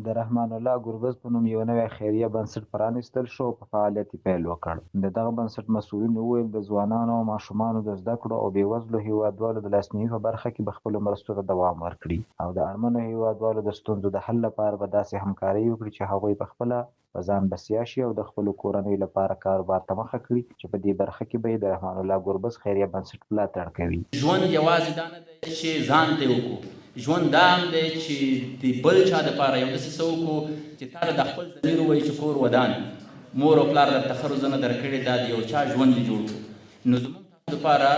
د رحمان الله ګربز په نوم یو نوی خیریه بنسټ پرانیستل شو او په فعالیت یې پیل وکړ. د دغه بنسټ مسؤلین وویل د ځوانانو او ماشومانو د زده کړو او بېوزلو هیوادوالو د لاسنیوي په برخه کې به خپلو مرستو ته دوام ورکړي او د اړمنو هیوادوالو د ستونزو د حل لپاره به داسې همکاري وکړي چې هغوی پخپله په ځان بسیا شي او د خپلو کورنیو لپاره کاروبار ته مخه کړي چې په دې برخه کې به یې د رحمان الله ګربز خیریه بنسټ ملاتړ کوي. ژوند یوازې دا نه دی چې ځان ته وکړو، ژوند دا هم دی چې د بل چا دپاره یو داسې څه وکړو چې تا له د خپل ضمیر ووایي چې کور ودان مور او پلار درته ښه روزنه درکړې دا د یو چا ژوند دې جوړ کړو. نو زموږ تاسو دپاره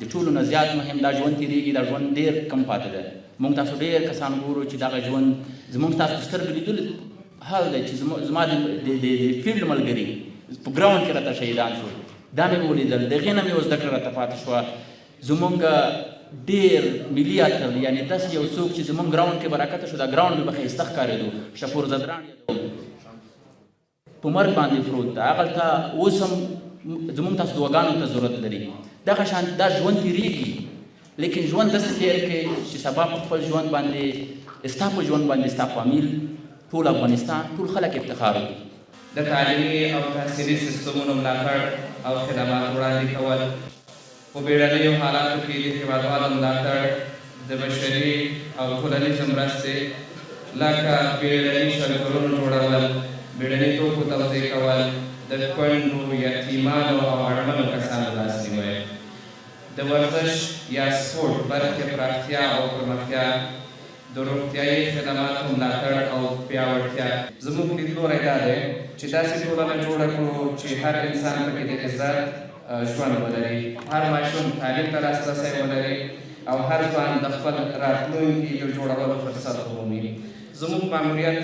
د ټولو نه زیات مهم دا ژوند تېرېږي، دا ژوند ډېر کم پاتې دی. موږ تاسو ډېر کسان ګورو چې دغه ژوند زموږ تاسو د سترګو لیدلو حال دی چې زما د فیلډ ملګري په ګراونډ کې راته شهیدان شول، دا مې ولیدل، د هغې نه مې یوه زده کړه راته پاتې شوه. زمونږ ډېر ملي اتل یعنې داسې یو څوک چې زمونږ ګراونډ کې به راکته شو، دا ګراونډ مې به ښایسته ښکارېدو، شپور زدران یادوم، په مرګ باندې پروت ده. هغلته اوس هم زمونږ تاسو دعاګانو ته ضرورت لري. دغه شان دا ژوند تېرېږي، لیکن ژوند داسې تېر کړې چې سبا په خپل ژوند باندې ستا په ژوند باندې ستا فامیل ټول افغانستان ټول خلک افتخار وکړي. د تعلیمي او تحصیلي سیستمونو ملاتړ او خدمات وړاندې کول، په بیړنیو حالاتو کې د هېوادوالو ملاتړ، د بشري او ټولنیزو مرستې لکه بیړني شلګرونو جوړول، بیړني توکو توزیع کول، د کونډو، یتیمانو او اړمنو کسانو لاسنیوی، د ورزش یا سپورټ برخې پراختیا او پرمختیا، د روغتیایي خدماتو ملاتړ او پیاوړتیا. زموږ لیدلوری دا دی چې داسې ټولنه جوړه کړو چې هر انسان پکې د عزت ژوند ولري، هر ماشوم تعلیم ته لاسرسی ولري او هر ځوان د خپل راتلونکي د جوړولو فرصت ومومي. زموږ ماموریت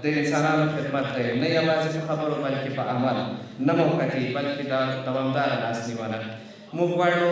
د انسانانو خدمت دی، نه یوازې په خبرو بلکې په عمل، نه موقتي بلکې د دوامداره لاسنیونه. موږ غواړو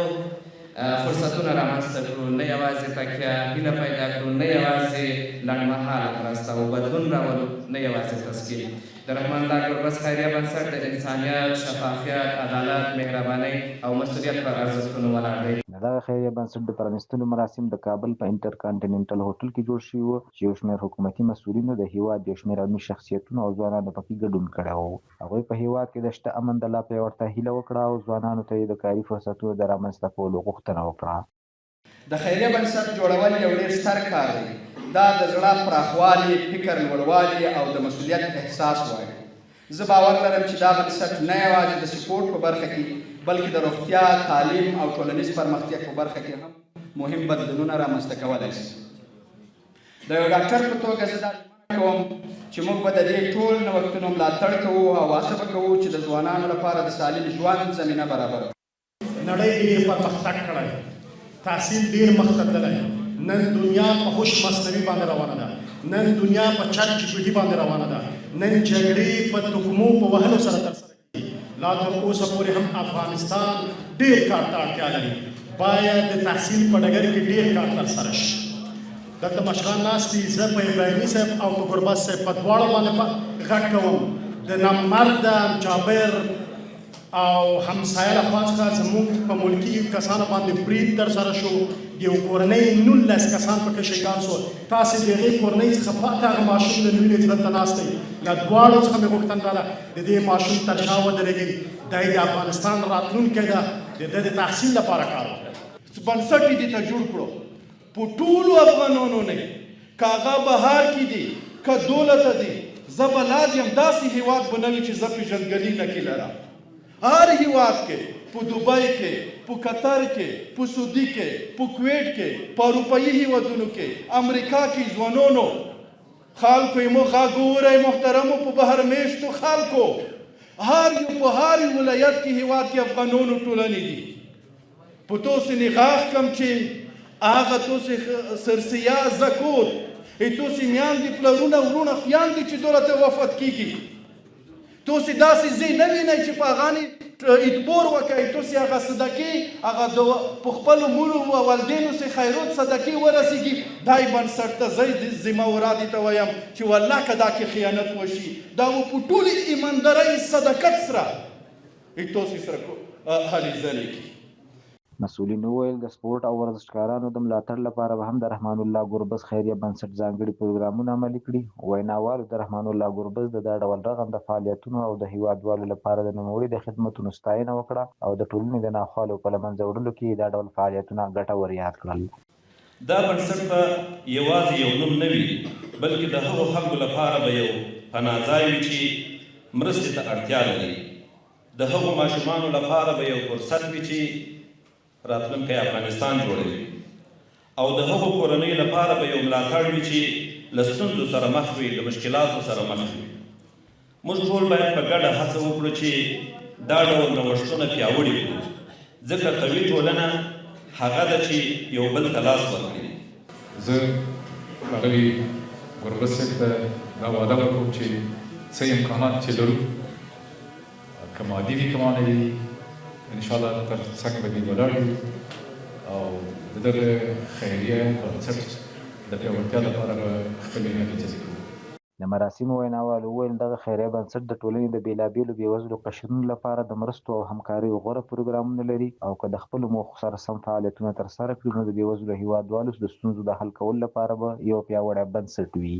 فرصتونه رامنځته کړو، نه یوازې تکیه هیله پیدا کړو، نه یوازې لنډمهاله مرسته او بدلون راولو، نه یوازې تسکین. د رحمان الله ګربز خیریه بنسټ د انسانیت، شفافیت، عدالت، مهربانۍ او مسؤلیت پر ارزښتونو ولاړ دی. د دغه خیریه بنسټ د پرانیستلو مراسم د کابل په انټر کانټیننټل هوټل کې جوړ شوي وو چې یو شمېر حکومتي مسؤلینو، د هیواد یو شمېر علمي شخصیتونو او ځوانانو پکې ګډون کړی و. هغوی په هیواد کې د شته امن د لا پیاوړتیا هیله وکړه او ځوانانو ته یې د کاري فرصتونو د رامنځته کولو غوښتنه وکړه. د خیریه بنسټ جوړول یو ډېر ستر کار دی. دا د زړه پراخوالي، فکر لوړوالي او د مسؤلیت احساس غواړي. زه باور لرم چې دا بنسټ نه یوازې د سپورټ په برخه کې بلکې د روغتیا، تعلیم او ټولنیز پرمختیا په برخه کې هم مهم بدلونونه رامنځته کولی شي. د یو ډاکټر په توګه زه دا ژمنه کوم چې موږ به د دې ټول نوښتونو ملاتړ کوو او هڅه به کوو چې د ځوانانو لپاره د سالم ژوند زمینه برابره کړو. نړۍ ډېر پرمختګ کړی، تحصیل ډېر مخته تللی، نن دنیا په هوش مصنوعي باندې روانه ده، نن دنیا په چټ جی پي ټي باندې روانه ده، نن جګړې په تکمو په وهلو سره ترسره کېږي. لا تر اوسه پورې هم افغانستان ډېر کار ته اړتیا لري. باید د تحصیل په ډګر کې ډېر کار ترسره شي. دلته مشران ناست دي، زه په ابراهیمي صاحب او په ګربز صاحب په دواړو باندې غږ کوم. د نامرده جابر او همسایه لخوا څخه زموږ په ملکي کسانو باندې برید ترسره شو، د یو کورنۍ 19 کسان پکې شهیدان شول. تاسې د هغې کورنۍ څخه پاتې هغه ماشوم د وینې چې دلته ناست دی، له دواړو څخه مې غوښتنه دا ده د دې ماشوم تر شا ودرېږئ. دا یې د افغانستان راتلونکی ده، د ده د تحصیل لپاره کار وکړئ. بنسټ یې دې ته جوړ کړو په ټولو افغانانو نه، که هغه بهار کې دي که دولته دي. زه به لاد یم، داسې هېواد به نه وي چې زه پېژندګلي نه کې لرم. هر هېواد کې، په دوبۍ کې، په قطر کې، په سعودي کې، په کویټ کې، په اروپایي هېوادونو کې، امریکا کې ځوانانو خلکو یې مو غږ ووری محترمو په بهر میشتو خلکو، هر یو په هر ولایت کې هېواد کې افغانانو ټولنې دي. په توسې نه غږ کم چې هغه توسې سرسیا زکوت توسې میاندې پلرونه ورونه خویندې چې دولته وفات کېږي. توسې داسې ځای نه وینئ چې په هغه نه اعتبار وکړئ. توسې هغه صدقې هغه په خپلو مړو والدینو سې خیرات صدقې ورسېږي. دا یې بنسټ ته زه ذمهوارات ته وایم چې والله که دا کې خیانت وشي، دا به په ټولې ایماندارۍ صداقت سره توسې سره هلې ځلې کړي. مسؤلین وویل د سپورت او ورزشکارانو د ملاتړ لپاره به هم د رحمان الله ګربز خیریه بنسټ ځانګړي پروګرامونه عملي کړي. ویناوالو د رحمان الله ګربز د دا ډول رغنده فعالیتونو او د هیوادوالو لپاره د نوموړي د خدمتونو ستاینه وکړه او د ټولنې د ناخوالو په له منځه وړلو کې دا ډول فعالیتونه ګټور یاد کړل. دا بنسټ به یوازې یو نوم نه وي بلکې د هغو خلکو لپاره به یو پناه ځای وي چې مرستې ته اړتیا لري. د هغو ماشومانو لپاره به یو فرصت وي چې راتلونکی افغانستان جوړوي او د هغو کورنیو لپاره به یو ملاتړ وي چې له ستونزو سره مخ وي، له مشکلاتو سره مخ وي. موږ ټول باید په ګډه هڅه وکړو چې دا ډول نوښتونه پیاوړي کړو، ځکه قوي ټولنه هغه ده چې یو بل ته لاس ورکړي. زه ښاغلي ګربز صاحب ته دا وعده وکړم چې څه امکانات چې لرو که مادي وي که معنوي انشاءالله تر څنګ به دې ولاړ یو او د دغه خیریه بنسټ د پیاوړتیا لپاره به خپلې هلې ځلې کوو. د مراسمو ویناوالو وویل دغه خیریه بنسټ د ټولنې د بېلابېلو بېوزلو قشرونو لپاره د مرستو او همکاریو غوره پروګرامونه لري او که د خپلو موخو سره سم فعالیتونه ترسره کړي نو د بېوزلو هیوادوالو د ستونزو د حل کولو لپاره به یو پیاوړی بنسټ وي.